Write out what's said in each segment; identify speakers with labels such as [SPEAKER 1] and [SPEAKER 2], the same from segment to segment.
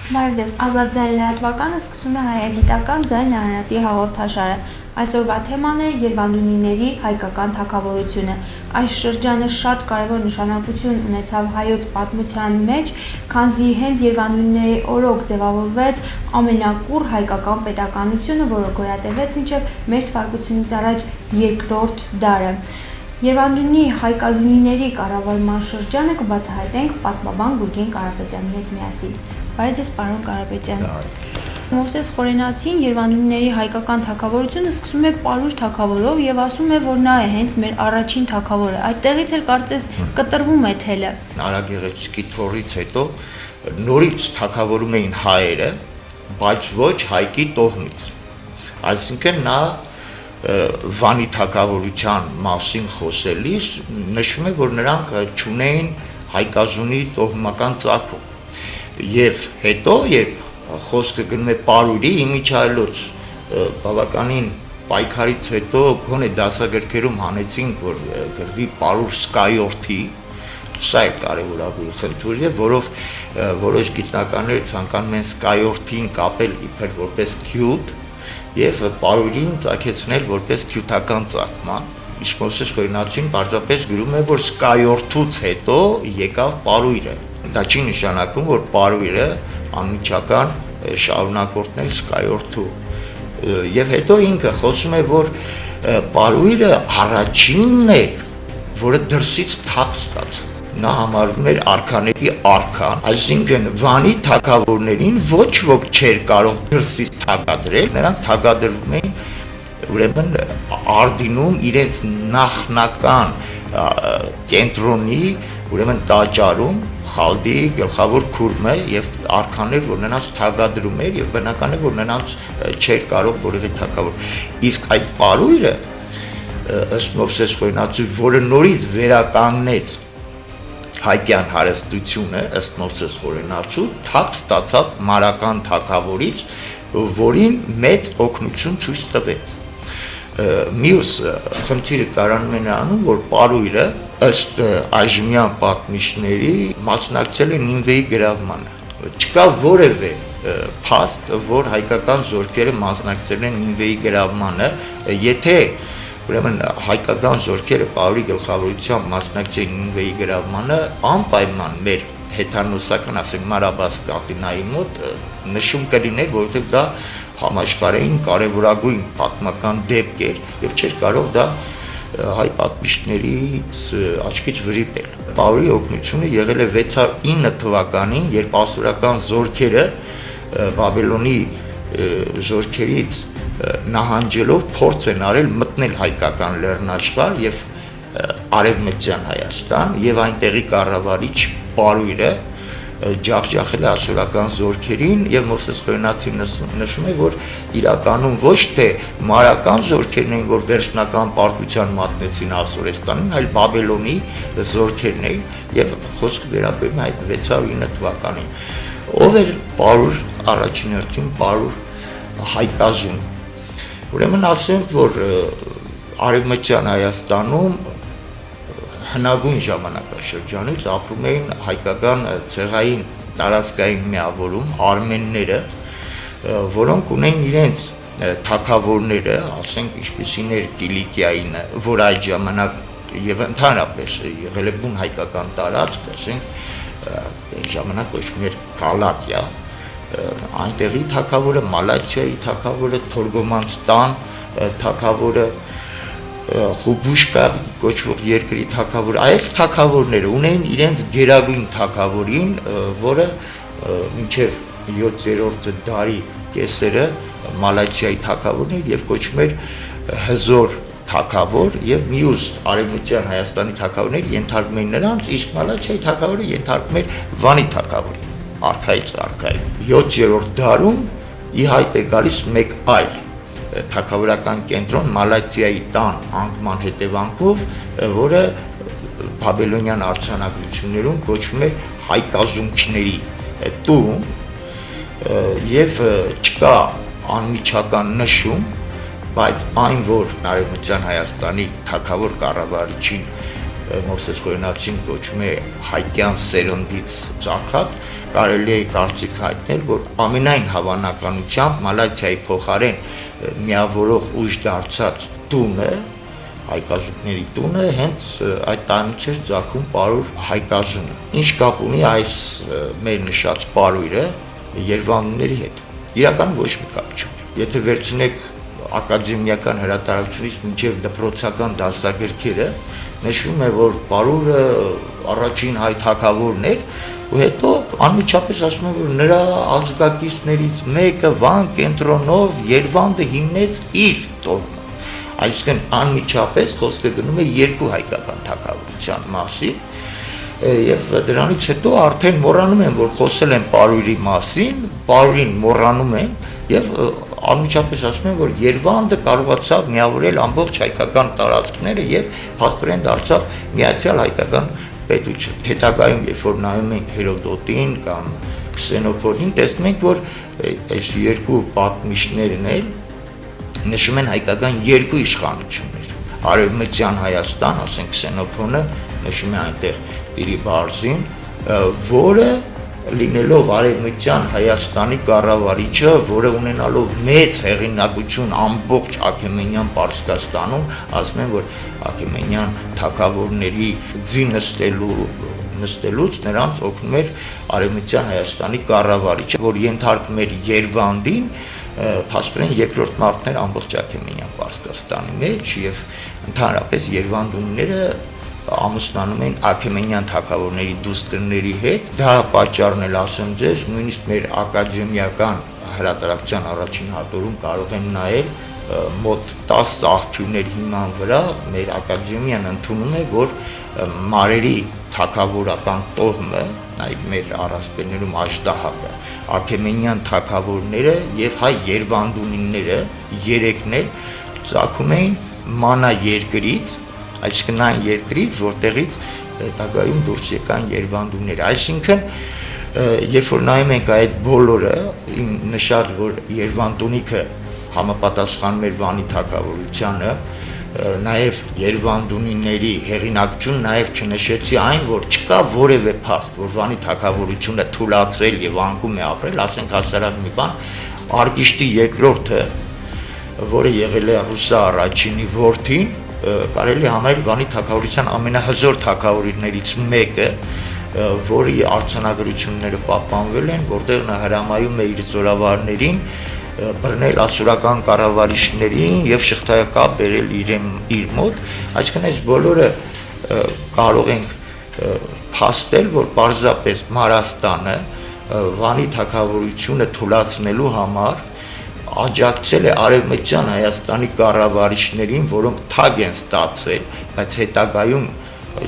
[SPEAKER 1] Բարև, Ազատ ձայնի լրատվականը սկսում է հայագիտական ձայն արարատի հաղորդաշարը։ Այսօրվա թեման է երևանդունիների հայկական թագավորությունը։ Այս շրջանը շատ կարևոր նշանակություն ունեցավ հայոց պատմության մեջ, քանզի հենց երևանդունիների օրոք ձևավորվեց ամենակուռ հայկական պետականությունը, որը գոյատևեց մինչև մեր թվարկությունից առաջ երկրորդ դարը։ Երևանդունի հայկազունիների կառավարման շրջանը կբացահայտենք պատմաբան Գուրգեն Կարապետյանի հետ միասին։ Բարև ձեզ, պարոն Կարապետյան։ Մովսես Խորենացին Երևանդունիների հայկական թագավորությունը սկսում է Պարույր թագավորով եւ ասում է, որ նա է հենց մեր առաջին թագավորը։ Այդտեղից էլ կարծես կտրվում է թելը։
[SPEAKER 2] Արագեղեցկի թորից հետո նորից թագավորում էին հայերը, բայց ոչ հայկի տոհմից։ Այսինքն նա Վանի թագավորության մասին խոսելիս նշում է, որ նրանք չունեին հայկազունի տոհմական ծագում։ Եվ հետո, երբ խոսքը գնում է Պարույրի, իմիջայլոց բավականին պայքարից հետո գոնե դասագրքերում հանեցինք, որ գրվի Պարույր սկայորդի, սա է կարևորագույն խնդիրը, որով որոշ գիտնականներ ցանկանում են սկայորդին կապել իբր որպես գյուտ եւ Պարույրին ծագեցնել որպես գյուտական ծագման։ Իսկ Մովսես Խորենացին պարզապես գրում է, որ սկայորդուց հետո եկավ Պարույրը։ Դա չի նշանակում, որ Պարույրը անմիջական շարունակորդն է սկայորդու։ Եվ հետո ինքը խոսում է, որ Պարույրը առաջինն էր, որը դրսից թափ ստացավ։ Նա համարվում էր արքաների արքան, այսինքն Վանի թագավորներին ոչ ոք չէր կարող դրսից թագադրել, նրանք թագադրվում էին ուրեմն Արդինում իրենց նախնական կենտրոնի, ուրեմն տաճարում Խալդիի գլխավոր քուրմը եւ արքաներ, որ նրանց թագադրում էր եւ բնական է, որ նրանց չէր կարող որևէ թագավոր։ Իսկ այդ Պարույրը ըստ Մովսես Խորենացի, որը նորից վերականգնեց հայկյան հարստությունը, ըստ Մովսես Խորենացու, թափ ստացավ մարական թագավորից, որին մեծ օգնություն ցույց տվեց։ Մյուս խնդիրը կարանում է նրանում, որ Պարույրը ըստ այժմյան պատմիչների մասնակցել է Նինվեի գրավմանը։ Չկա որևէ փաստ, որ հայկական զորքերը մասնակցել են Նինվեի գրավմանը, եթե ուրեմն հայկական զորքերը Պարույրի գլխավորությամբ մասնակցել Նինվեի գրավմանը, անպայման մեր հեթանոսական, ասենք Մարաբասկ Ատինայի մոտ նշում կլիներ, որովհետև դա համաշխարհային կարևորագույն պատմական դեպք էր եւ չէր կարող դա հայ պատմիչներից աչքից վրիպել։ Պարույրի օգնությունը եղել է 609 թվականին, երբ ասորական զորքերը Բաբելոնի զորքերից նահանջելով փորձ են արել մտնել հայկական լեռնաշխարհ եւ արևմտյան Հայաստան եւ այնտեղի կառավարիչ Պարույրը ջախջախել է ասորական զորքերին եւ Մովսես Խորենացին նշում է, որ իրականում ոչ թե մարական զորքերն էին, որ վերջնական պարտության մատնեցին Ասորեստանին, այլ Բաբելոնի զորքերն էին եւ խոսքը վերաբերում է այդ 609 թվականին։ Ով էր Պարույր առաջին հերթին Պարույր հայկազուն։ Ուրեմն ասենք, որ արևմտյան Հայաստանում հնագույն ժամանակաշրջանից ապրում էին հայկական ցեղային տարածքային միավորում արմենները, որոնք ունեն իրենց թագավորները, ասենք ինչպիսին էր Կիլիկիային, որ այդ ժամանակ եւ ընդհանրապես եղել է բուն հայկական տարածք, ասենք այն ժամանակ կոչվում էր Գալատիա, այնտեղի թագավորը, Մալաթիայի թագավորը, Թորգոմանստան թագավորը, Խուբուշկա կոչվող երկրի թագավոր, այս թագավորները ունեն իրենց գերագույն թագավորին, որը մինչև 7-րդ դարի կեսերը Մալաթիայի թագավորն էր եւ կոչվում էր Հզոր թագավոր եւ մյուս արևմտյան Հայաստանի թագավորներ ենթարկվում էին նրանց, իսկ Մալաթիայի թագավորը ենթարկվում էր Վանի թագավորին, արքայից արքայի։ 7-րդ դարում ի հայտ է գալիս մեկ այլ թագավորական կենտրոն Մալաթիայի տան անկման հետևանքով, որը բաբելոնյան արձանագրություններում կոչվում է հայկազունքների տուն եւ չկա անմիջական նշում, բայց այն որ արևմտյան Հայաստանի թագավոր կառավարիչին Մովսես Խորենացին կոչում է հայկյան սերնդից ծագած, կարելի է կարծիք հայտնել, որ ամենայն հավանականությամբ Մալաթիայի փոխարեն միավորող ուժ դարձած տունը, հայկազունների տունը հենց այդ տանից էր ծագում պարուր հայկազունը։ Ինչ կապ ունի այս մեր նշած պարույրը երևանուների հետ։ Իրական ոչ մի կապ չունի։ Եթե վերցնեք ակադեմիական հրատարակությունից մինչև դպրոցական դասագրքերը, նշվում է, որ պարուրը առաջին հայ թագավորն էր, ու հետո անմիջապես ասում են, որ նրա ազգակիցներից մեկը Վան կենտրոնով Երևանը հիմնեց իր տոհմը։ Այսինքն անմիջապես խոսքը գնում է երկու հայկական թագավորության մասին, եւ դրանից հետո արդեն մոռանում են, որ խոսել են պարույրի մասին, պարույրին մոռանում են եւ անմիջապես ասում են, որ Երևանը կարողացավ միավորել ամբողջ հայկական տարածքները եւ փաստորեն դարձավ միացյալ հայկական պետություն։ Հետագայում, երբ որ նայում ենք Հերոդոտին կամ Քսենոփոդին, տեսնում ենք, որ այս երկու պատմիչներն էլ նշում են հայկական երկու իշխանություններ։ Արևմտյան Հայաստան, ասենք Քսենոփոնը նշում է այնտեղ Պիրիբարզին, որը լինելով արևմտյան Հայաստանի կառավարիչը, որը ունենալով մեծ հեղինակություն ամբողջ Աքեմենյան Պարսկաստանում, ասում են, որ Աքեմենյան թագավորների ձի նստելուց նրանց օգնում էր արևմտյան Հայաստանի կառավարիչը, որ ենթարկում էր Երևանին, փաստորեն երկրորդ մարդն էր ամբողջ Աքեմենյան Պարսկաստանի մեջ եւ ընդհանրապես Երևանուները ամուսնանում են Աքեմենյան թագավորների դուստրների հետ։ Դա պատճառն էլ ասեմ ձեզ, նույնիսկ մեր ակադեմիական հրատարակության առաջին հատորում կարող են նայել մոտ 10 աղբյուրների հիման վրա մեր ակադեմիան ընդունում է, որ մարերի թագավորական տոհմը, այլ մեր առասպելներում Աժդահակը, Աքեմենյան թագավորները եւ հայ երևանդունիները երեքն էլ ծագում էին մանա երկրից, այսինքն այն երկրից, որտեղից հետագայում դուրս եկան երևանդունները։ Այսինքն, երբ որ նայում ենք այդ բոլորը, նշած, որ Երևանդունիքը համապատասխանում էր Վանի թագավորությանը, նաև Երևանդունիների հեղինակություն, նաև չնշեցի այն, որ չկա որևէ փաստ, որ Վանի թագավորությունը թուլացել եւ անկում է ապրել, ասենք հասարակ մի բան, Արգիշտի երկրորդը, որը եղել է Ռուսա առաջինի որդին, կարելի համարել Վանի թագավորության ամենահզոր թագավորներից մեկը, որի արձանագրությունները պահպանվել են, որտեղ նա հրամայում է իր զորավարներին բռնել ասորական կառավարիչներին եւ շղթայակապ բերել իր մոտ, այսինքն այս բոլորը կարող ենք փաստել, որ պարզապես Մարաստանը Վանի թագավորությունը թուլացնելու համար աջակցել է արևմտյան Հայաստանի կառավարիչներին, որոնք թագ են ստացել, բայց հետագայում,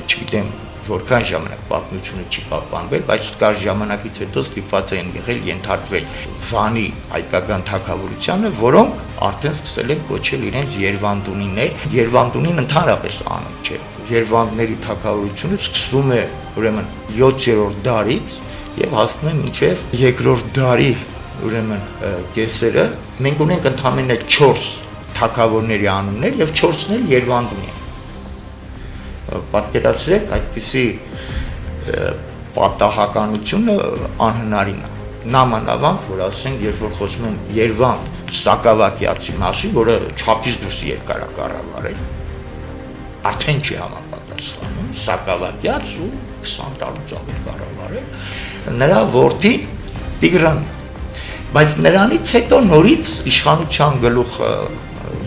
[SPEAKER 2] չգիտեմ, որքան ժամանակ պատմությունը չի պահպանվել, բայց կար ժամանակից հետո ստիպված են եղել ենթարկվել Վանի հայկական թագավորությանը, որոնք արդեն սկսել են կոչել իրենց Երևանդունիներ։ Երևանդունին ընդհանրապես անուն չէ։ Երևանների թագավորությունը սկսվում է ուրեմն 7-րդ դարից եւ հասնում է մինչեւ 2-րդ դարի ուրեմն կեսերը։ Մենք ունենք ընդամենը 4 թագավորների անուններ եւ 4-ն էլ Երևանդունի։ Պատկերացրեք, այդպիսի պատահականությունը անհնարին է։ Նամանավանդ, որ ասենք, երբ որ խոսում են Երևան Սակավակյացի մասին, որը չափից դուրս երկար է կառավարել, արդեն չի համապատասխանում, Սակավակյաց ու 20 տարուց ավելի կառավարել, նրա որդին Տիգրան, բայց նրանից հետո նորից իշխանության գլուխ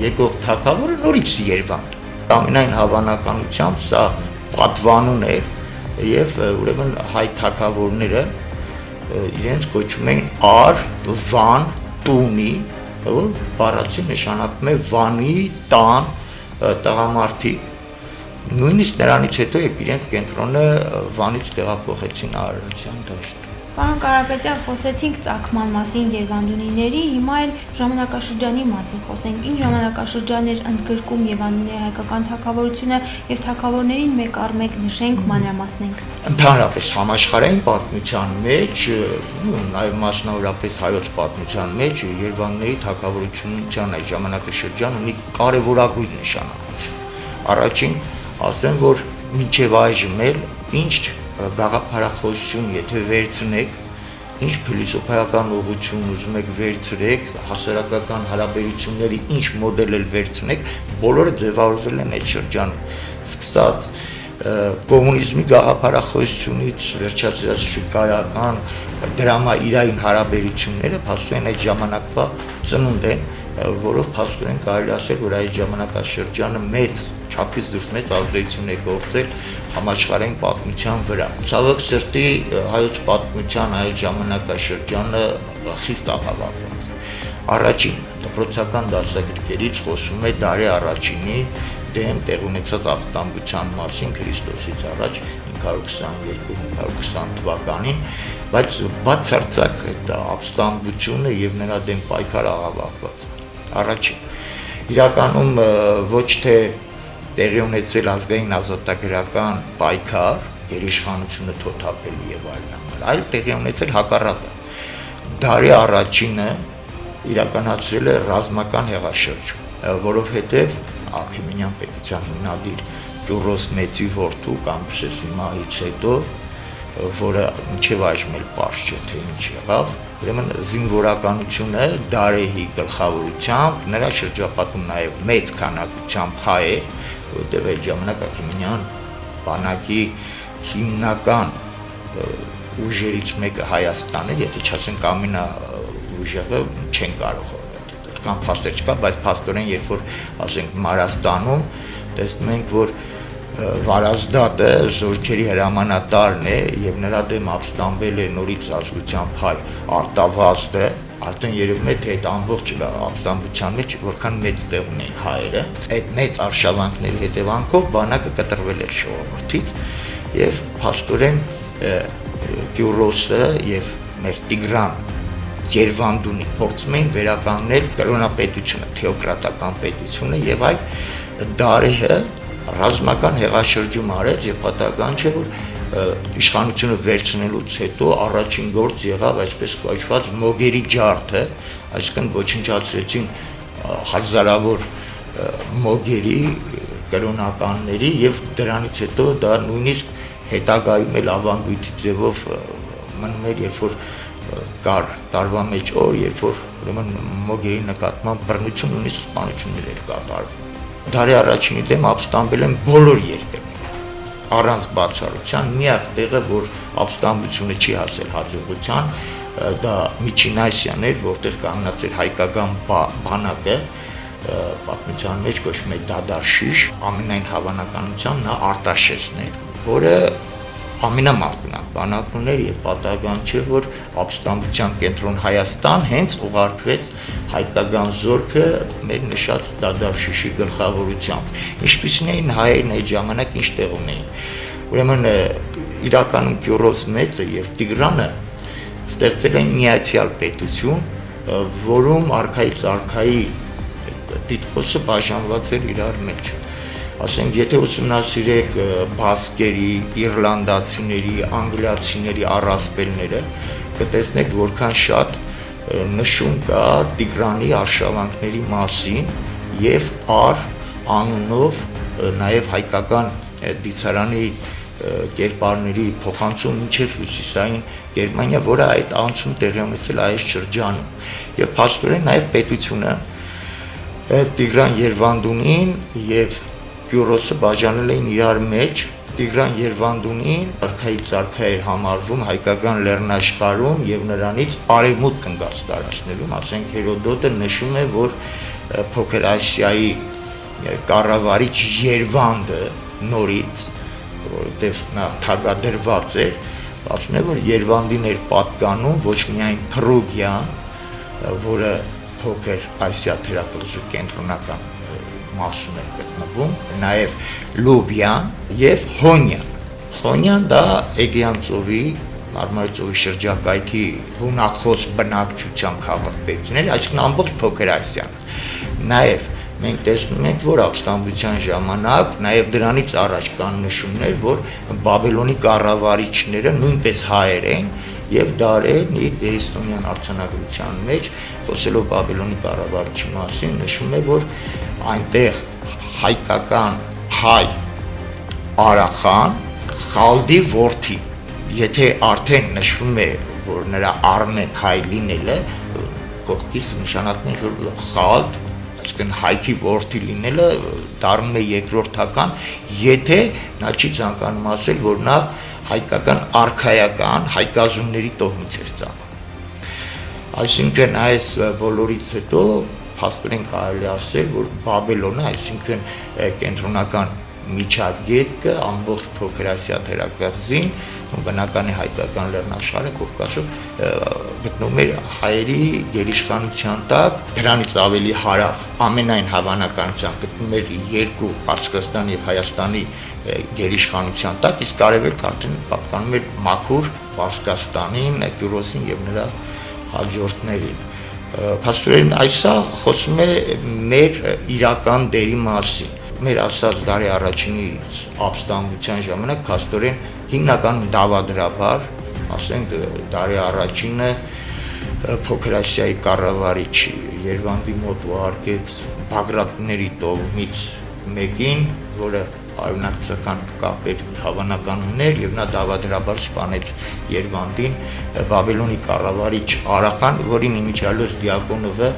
[SPEAKER 2] եկող թագավորը նորից Երևան։ Ամենայն հավանականությամբ սա պատվանուն է եւ ուրեմն հայ թագավորները իրենց կոչում են Ար, Վան, Տունի, որ բառացի նշանակում է Վանի տան տղամարդիկ։ Նույնիսկ նրանից հետո երբ իրենց կենտրոնը Վանից տեղափոխեցին Արարատյան դաշտ։
[SPEAKER 1] Պարոն Կարապետյան, խոսեցինք ծագման մասին Երևանդունիների, հիմա էլ ժամանակաշրջանի մասին խոսենք։ Ինչ ժամանակաշրջան էր ընդգրկում Երևանների հայկական թագավորությունը եւ թագավորներին մեկ առ մեկ նշենք, մանրամասնենք։
[SPEAKER 2] Ընդհանրապես համաշխարհային պատմության մեջ, նաեւ մասնավորապես հայոց պատմության մեջ Երևանների թագավորության ժամանակաշրջան ունի կարևորագույն նշանակություն։ Առաջին ասեմ, որ մինչև այժմ էլ ինչ գաղափարախոսություն եթե վերցնեք, ինչ փիլիսոփայական ուղղություն ուզում եք վերցրեք, հասարակական հարաբերությունների ինչ մոդել էլ վերցնեք, բոլորը ձևավորվել են այդ շրջանում։ Սկսած կոմունիզմի գաղափարախոսությունից վերջացած շուկայական դրամա-իրային հարաբերությունները փաստորեն այդ ժամանակվա ծնունդ են, որով փաստորեն կարելի ասել, որ այդ ժամանակաշրջանը մեծ չափից դուրս մեծ ազդեցություն է գործել համաշխարհային պատմության վրա։ Ցավոք սրտի հայոց պատմության այդ ժամանակաշրջանը խիստ աղավաղված։ Առաջին դպրոցական դասագրքերից խոսում է Դարի առաջինի դեմ տեղ ունեցած ապստամբության մասին Քրիստոսից առաջ 522-520 թվականին, բայց բացարձակ այդ ապստամբությունը եւ նրա դեմ պայքարը աղավաղված։ Առաջին իրականում ոչ թե տեղի ունեցել ազգային ազատագրական պայքար, գերիշխանությունը թոթափելու եւ այլն, այլ տեղի ունեցել հակառակը։ Դարի առաջինը իրականացրել է ռազմական հեղաշրջում, որովհետեւ Աքեմենյան պետության հիմնադիր Կյուրոս Մեծի որդու Կամբսես մահից հետո, որը մինչև այժմ էլ պարզ չէ թե ինչ եղավ, ուրեմն զինվորականությունը Դարեհի գլխավորությամբ նրա շրջապատում նաև մեծ քանակությամբ հայեր, որտեղ այդ ժամանակ Աքեմենյան բանակի հիմնական ուժերից մեկը Հայաստանն էր, եթե չասենք ամենաուժեղը չեն կարող կամ փաստեր չկա, բայց փաստորեն երբ որ ասենք Մարաստանում տեսնում ենք, որ Վարազդատը զորքերի հրամանատարն է եւ նրա դեմ ապստամբել է նորից ազգությամբ հայ Արտավազդը, արդեն երևում է թե այդ ամբողջ ապստամբության մեջ որքան մեծ տեղ ունեն հայերը, այդ մեծ արշավանքների հետևանքով բանակը կտրվել էր ժողովրդից եւ փաստորեն Կյուրոսը եւ մեր Տիգրան Երվանդունի փորձում էին վերականգնել կրոնապետությունը, թեոկրատական պետությունը եւ այլ Դարեհը ռազմական հեղաշրջում արեց եւ պատահական չէ որ իշխանությունը վերցնելուց հետո առաջին գործ եղավ այսպես կոչված մոգերի ջարդը, այսինքն ոչնչացրեցին հազարավոր մոգերի կրոնականների եւ դրանից հետո դա նույնիսկ հետագայում էլ ավանդույթի ձևով մնում էր, երբ որ կար տարվա մեջ օր, երբ որ ուրեմն մոգերի նկատմամբ բռնություն նույնիսկ սպանություններ էր կատարվում։ Դարի առաջինի դեմ ապստամբել են բոլոր երկրները, առանց բացառության, միակ տեղը, որ ապստամբությունը չի հասել հաջողության, դա Միջին Ասիան էր, որտեղ կանգնած էր հայկական բանակը, պատմության մեջ կոչվում է Դադարշիշ, ամենայն հավանականությամբ նա Արտաշեսն էր, որը ամենամարտունակ բանակն ուներ եւ պատահական չէ, որ ապստամբության կենտրոն Հայաստան հենց ուղարկվեց հայկական զորքը մեր նշած Դադարշիշի գլխավորությամբ։ Ինչպիսին էին հայերն այդ ժամանակ ինչ տեղ ունեին։ Ուրեմն իրականում Կյուրոս Մեծը եւ Տիգրանը ստեղծել են միացյալ պետություն, որում արքայից արքայի տիտղոսը բաժանված էր իրար մեջ։ Ասենք, եթե ուսումնասիրեք բասկերի, իռլանդացիների, անգլիացիների առասպելները, կտեսնեք որքան շատ նշում կա Տիգրանի արշավանքների մասին եւ անունով նաեւ հայկական դիցարանի կերպարների փոխանցում մինչև հյուսիսային Գերմանիա, որը այդ անցում տեղի ունեցել այս շրջանում եւ փաստորեն նաեւ պետությունը Տիգրան Երվանդունին եւ Կյուրոսը բաժանել էին իրար մեջ, Տիգրան Երվանդունին արքայից արքա էր համարվում հայկական լեռնաշխարհում եւ նրանից արևմուտք ընկած տարածքներում, ասենք Հերոդոտը նշում է, որ Փոքր Ասիայի կառավարիչ Երվանդը նորից, որովհետեւ նա թագադրված էր, ասում է, որ Երվանդին էր պատկանում ոչ միայն Փրուգիան, որը Փոքր Ասիա թերակղզու կենտրոնական մասում է գտնվում, նաև Լուբյան եւ Հոնյան։ Հոնյան դա Էգեյան ծովի, Մարմարի ծովի շրջակայքի հունակխոս բնակչության քաղաքապետություններ, այսինքն ամբողջ Փոքր Ասիան։ Նաև մենք տեսնում ենք, որ ապստամբության ժամանակ նաև դրանից առաջ կան նշումներ, որ Բաբելոնի կառավարիչները նույնպես հայեր են եւ Դարեն իր Էստոնյան արձանագրության մեջ խոսելով Բաբելոնի կառավարիչի մասին նշում է, որ այնտեղ հայկական հայ Արախան Խալդի որդի, եթե արդեն նշվում է, որ նրա Արմեն հայ լինելը, կողքից նշանակում է, որ Խալդ, այսինքն հայքի որդի լինելը դառնում է երկրորդական, եթե նա չի ցանկանում ասել, որ նա հայկական արքայական հայկազունների տոհմից էր ծագում։ Այսինքն այս բոլորից հետո փաստորեն կարելի ասել, որ Բաբելոնը, այսինքն կենտրոնական միջագետքը ամբողջ Փոքր Ասիա թերակղզին, բնական է հայկական լեռնաշխարհը Կովկասում գտնվում էր հայերի գերիշխանության տակ, դրանից ավելի հարավ ամենայն հավանականությամբ գտնվում էր երկու Պարսկաստանի եւ Հայաստանի գերիշխանության տակ, իսկ արևելք արդեն պատկանում էր մաքուր Պարսկաստանին, Կյուրոսին եւ նրա հաջորդներին։ Փաստորեն այսա խոսում է մեր իրական դերի մասին։ Մեր ասած դարի առաջինի ապստամբության ժամանակ փաստորեն հիմնական դավադրաբար, ասենք դարի առաջինը Փոքր Ասիայի կառավարիչ Երվանդի մոտ ուղարկեց Բագրատների տոհմից մեկին, որը արյունակցական կապեր հավանական ուներ եւ նա դավադրաբար սպանեց Երվանդին Բաբելոնի կառավարիչ Արախան, որին իմիջիալոց Դիակոնովը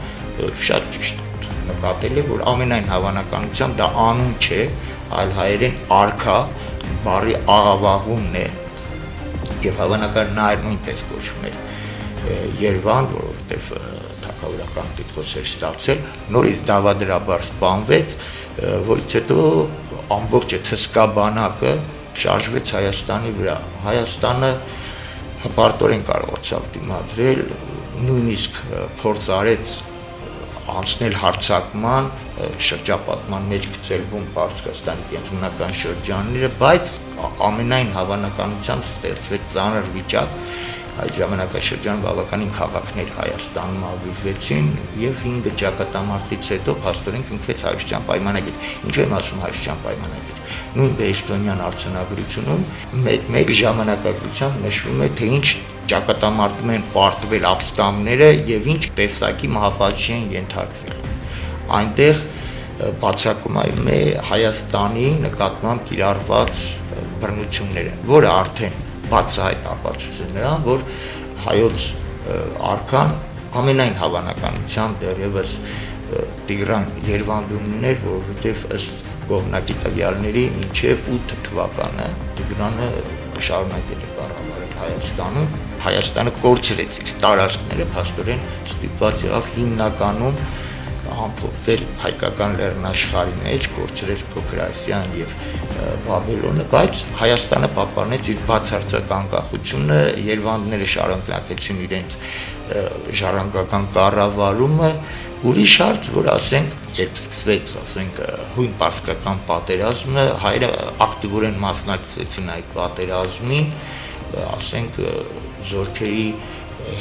[SPEAKER 2] շատ ճիշտ նկատել է, որ ամենայն հավանականությամբ դա անուն չէ, այլ հայերեն արքա բառի աղավաղումն է եւ հավանական նա նույնպես կոչվում էր Երևան, որովհետեւ թագավորական տիտղոս էր ստացել, նորից դավադրաբար սպանվեց, որից հետո ամբողջ այդ հսկա բանակը շարժվեց Հայաստանի վրա։ Հայաստանը հպարտորեն կարողացավ դիմադրել, նույնիսկ փորձ արեց անցնել հարձակման, շրջապատման մեջ գցելվում Պարսկաստանի կենտրոնական շրջանները, բայց ամենայն հավանականությամբ ստեղծվեց ծանր վիճակ, այդ ժամանակաշրջան բավականին քաղաքներ Հայաստանում ավիրվեցին եւ 5 ճակատամարտից հետո փաստորեն կնքվեց Հայաստան պայմանագիր։ Ինչու եմ ասում Հայաստան պայմանագիր։ Նույն Բեստոնյան արձանագրությունում մեկ ժամանակագրությամբ նշվում է, թե ինչ ճակատամարտում են պարտվել ապստամբները եւ ինչ տեսակի մահապատժի են ենթարկվել։ Այնտեղ բացակայում է Հայաստանի նկատմամբ կիրառված բռնությունները, որը արդեն բացահայտ ապացույց է նրան, որ հայոց արքան ամենայն հավանականությամբ դեռևս Տիգրան Երվանդուններ, որովհետև ըստ կողմնակի տվյալների մինչև 8 թվականը Տիգրանը շարունակել է կառավարել Հայաստանում, Հայաստանը կորցրեց իր տարածքները, փաստորեն ստիպված եղավ հիմնականում ամփոփվել հայկական լեռնաշխարհի մեջ, կորցրեց Փոքր Ասիան եւ Բաբելոնը, բայց Հայաստանը պահպանեց իր բացարձակ անկախությունը, Երվանդները շարունակեցին իրենց ժառանգական կառավարումը, ուրիշ հարց, որ ասենք, երբ սկսվեց, ասենք, հույն պարսկական պատերազմը, հայերը ակտիվորեն մասնակցեցին այդ պատերազմին, ասենք, զորքերի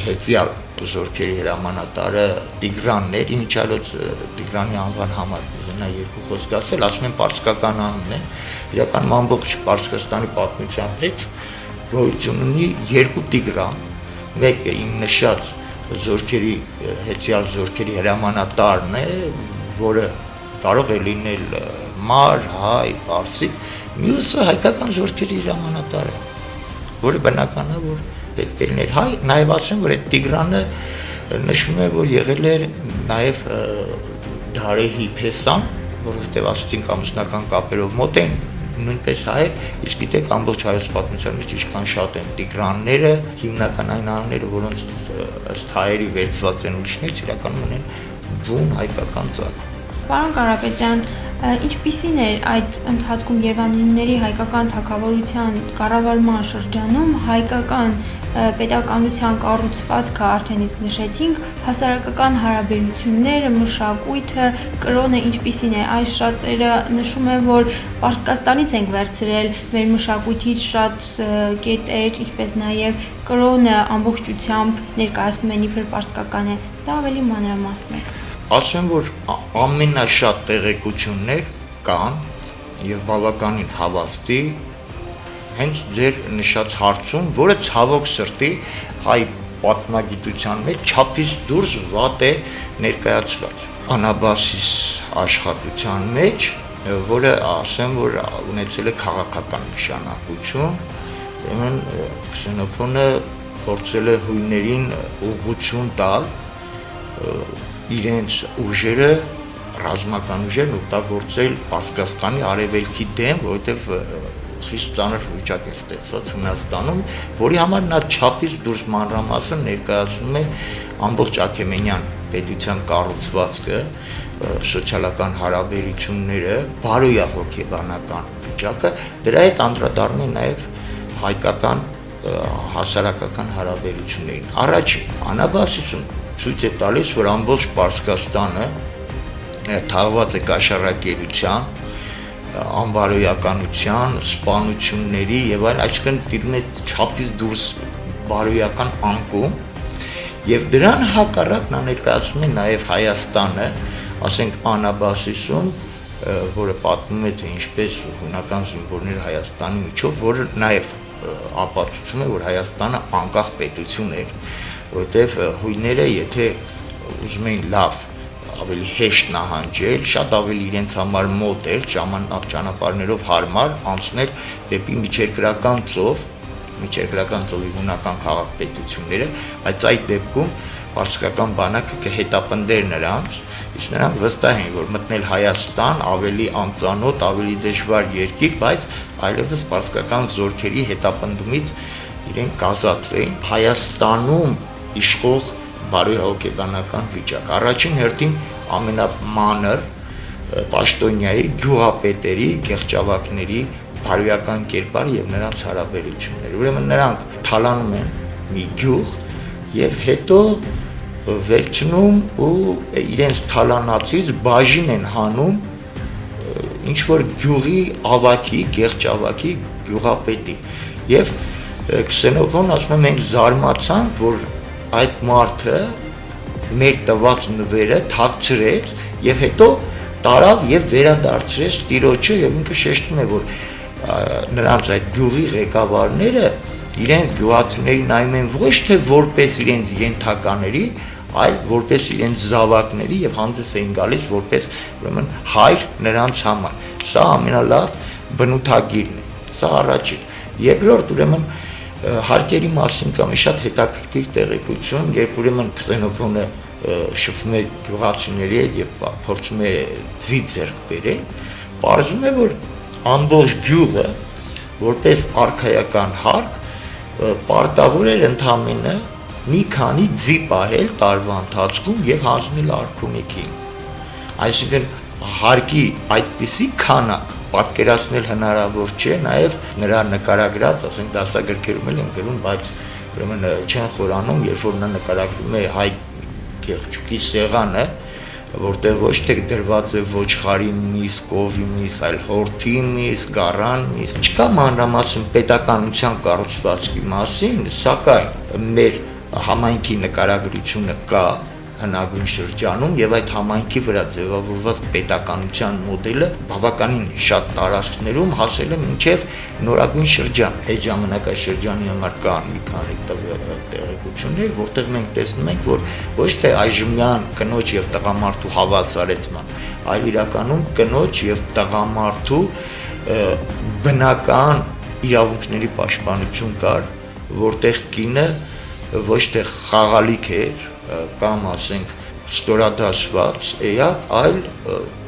[SPEAKER 2] հեծյալ զորքերի հրամանատարը Տիգրանն էր, իմիջիալոց Տիգրանի անվան համար նա երկու խոսք ասել, ասում են պարսկական անուն է, իրականում ամբողջ Պարսկաստանի պատմության հետ գոյություն ունի երկու Տիգրան, մեկը իմ նշած զորքերի հեծյալ զորքերի հրամանատարն է, որը կարող է լինել մար, հայ, պարսիկ, մյուսը հայկական զորքերի հրամանատարը, որը բնական է, որ պետք է լիներ հայ, նաև ասեմ, որ այդ Տիգրանը նշվում է, որ եղել էր նաև Դարեհի Փեսան, որովհետև ասացինք ամուսնական կապերով մոտ են, նույնպես հայեր, իսկ գիտեք ամբողջ հայոց պատմության մեջ ինչքան շատ են Տիգրանները, հիմնական այն անունները, որոնց ըստ հայերի վերցված են ուրիշներից, իրականում ունեն բուն հայկական ծագ։
[SPEAKER 1] Պարոն Կարապետյան, ինչպիսին էր այդ ընթացքում Երևանուհիների հայկական թագավորության կառավարման շրջանում հայկական պետականության կառուցվածքը արդեն իսկ նշեցինք, հասարակական հարաբերությունները, մշակույթը, կրոնը ինչպիսին է, այս շատերը նշում են, որ Պարսկաստանից ենք վերցրել մեր մշակույթից շատ կետեր, ինչպես նաև կրոնը ամբողջությամբ ներկայացնում են իբր պարսկական է, դա ավելի մանրամասն է։
[SPEAKER 2] Ասեմ, որ ամենաշատ տեղեկություններ կան եւ բավականին հավաստի հենց ձեր նշած հարցում, որը ցավոք սրտի հայ պատմագիտության մեջ չափից դուրս վատ է ներկայացված։ Անաբասիս աշխատության մեջ որը ասեմ, որ ունեցել է քաղաքական նշանակություն, ուրեմն Քսենոփոնը փորձել է հույներին ուղղություն տալ իրենց ուժերը, ռազմական ուժերն օգտագործել Պարսկաստանի արևելքի դեմ, որովհետև խիստ ծանր վիճակ է ստեղծված Հունաստանում, որի համար նա չափից դուրս մանրամասն ներկայացնում է ամբողջ Աքեմենյան պետության կառուցվածքը, սոցիալական հարաբերությունները, բարոյահոգեբանական վիճակը, դրա հետ անդրադառնում է նաև հայկական հասարակական հարաբերություններին։ Առաջին Անաբասիսում ցույց է տալիս, որ ամբողջ Պարսկաստանը թաղված է կաշառակերության, անբարոյականության, սպանությունների եւ այլն, այսինքն դիտում է չափից դուրս բարոյական անկում, եւ դրան հակառակ նա ներկայացնում է նաեւ Հայաստանը, ասենք Անաբասիսում, որը պատմում է թե ինչպես հունական զինվորները Հայաստանի միջով, որը նաեւ ապացուցում է, որ Հայաստանը անկախ պետություն էր, որտեղ հույները, եթե ուզում էին լավ ավելի հեշտ նահանջել, շատ ավելի իրենց համար մոտ էր, ճանապարհներով հարմար անցնել դեպի միջերկրական ծովի հունական քաղաքպետությունները, բայց այդ դեպքում պարսկական բանակը կհետապնդեր նրանց, իսկ նրանք վստահ էին, որ մտնել Հայաստան ավելի անծանոթ, ավելի դժվար երկիր, բայց այլևս պարսկական զորքերի հետապնդումից իրենք կազատվեին։ Հայաստանում իշխող բարոյահոգեբանական վիճակ։ Առաջին հերթին ամենամանր պաշտոնյայի, գյուղապետերի, գեղջավակների բարոյական կերպար եւ նրանց հարաբերությունները։ Ուրեմն նրանք թալանում են մի գյուղ եւ հետո վերցնում ու իրենց թալանածից բաժին են հանում ինչ որ գյուղի ավակի, գեղջավակի գյուղապետի։ Եվ Քսենոփոնն ասում է, մենք զարմացանք, որ այդ մարդը մեր տված նվերը թաքցրեց եւ հետո տարավ եւ վերադարձրեց տիրոջը եւ ինքը շեշտում է, որ նրանց այդ գյուղի ղեկավարները իրենց գյուղացիներին նայում են ոչ թե որպես իրենց ենթակաների, այլ որպես իրենց զավակների եւ հանդես էին գալիս որպես ուրեմն հայր նրանց համար։ Սա ամենալավ բնութագիրն է։ Սա առաջին։ Երկրորդ ուրեմն հարկերի մասին կամ շատ հետաքրքիր տեղեկություն, երբ ուրեմն Քսենոփոնը շփվում է գյուղացիների հետ եւ փորձում է ձի ձեռք բերել, պարզվում է, որ ամբողջ գյուղը որպես արքայական հարկ պարտավոր էր ընդամենը մի քանի ձի պահել տարվա ընթացքում եւ հանձնել արքունիքին։ Այսինքն հարկի այդպիսի քանակ պատկերացնել հնարավոր չէ, նաև նրա նկարագրած, ասենք դասագրքերում էլ են գրում, բայց ուրեմն չեն խորանում, երբ որ նա նկարագրում է հայ գեղջուկի սեղանը, որտեղ ոչ թե դրված է ոչխարի միս, կովի միս, այլ հորթի միս, գառան միս, չկա մանրամասն պետականության կառուցվածքի մասին, սակայն մեր համայնքի նկարագրությունը կա հնագույն շրջանում եւ այդ համայնքի վրա ձևավորված պետականության մոդելը բավականին շատ տարածքներում հասել է մինչեւ նորագույն շրջան։ Այդ ժամանակաշրջանի համար կան մի քանի տեղեկություններ, որտեղ մենք տեսնում ենք, որ ոչ թե այժմյան կնոջ եւ տղամարդու հավասարեցման, այլ իրականում կնոջ եւ տղամարդու բնական իրավունքների պաշտպանություն կար, որտեղ կինը ոչ թե խաղալիք էր կամ ասենք ստորադասված էակ, այլ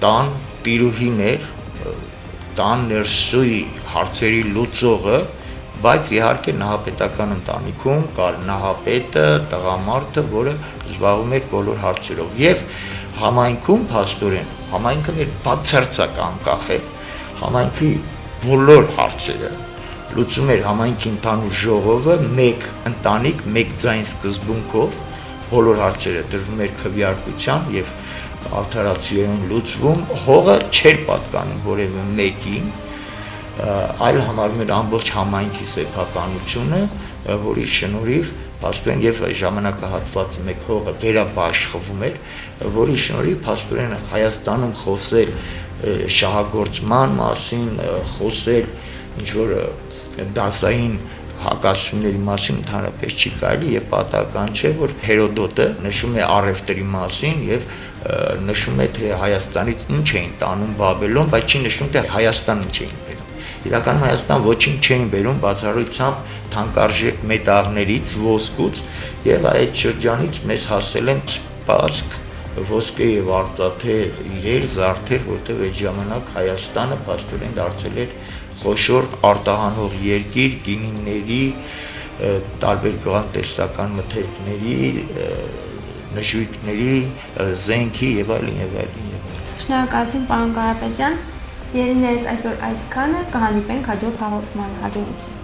[SPEAKER 2] տան տիրուհին էր, տան ներսույի հարցերի լուծողը, բայց իհարկե նահապետական ընտանիքում կար նահապետը, տղամարդը, որը զբաղվում էր բոլոր հարցերով եւ համայնքում փաստորեն համայնքը մեր բացարձակ անկախ է, համայնքի բոլոր հարցերը լուծում էր համայնքի ընդհանուր ժողովը, մեկ ընտանիք, մեկ ձայն սկզբունքով, բոլոր հարցերը դրվում էր քվեարկության եւ արդարացիորեն լուծվում, հողը չէր պատկանում որևէ մեկին, այլ համարում էր ամբողջ համայնքի սեփականությունը, որի շնորհիվ փաստորեն եւ ժամանակահատված մեկ հողը վերաբաշխվում էր, որի շնորհիվ փաստորեն Հայաստանում խոսել շահագործման մասին, խոսել ինչ որ դասային հակասությունների մասին ընդհանրապես չի կարելի եւ պատահական չէ, որ Հերոդոտը նշում է առևտրի մասին եւ նշում է թե Հայաստանից ինչ էին տանում Բաբելոն, բայց չի նշում թե Հայաստան ինչ էին բերում։ Իրականում Հայաստան ոչինչ չէին բերում բացառությամբ թանկարժեք մետաղներից, ոսկուց եւ այդ շրջանից մեզ հասել են սպասք, ոսկե եւ արծաթե իրեր, զարդեր, որտեղ այդ ժամանակ Հայաստանը փաստորեն դարձել էր խոշոր արտահանող երկիր գինիների, տարբեր գյուղատնտեսական մթերքների, նշույթների, զենքի եւ այլն եւ այլն եւ այլն։
[SPEAKER 1] Շնորհակալություն պարոն Կարապետյան։ Սիրելիներս այսօր այսքանը, կհանդիպենք հաջորդ հաղորդման հաջողություն։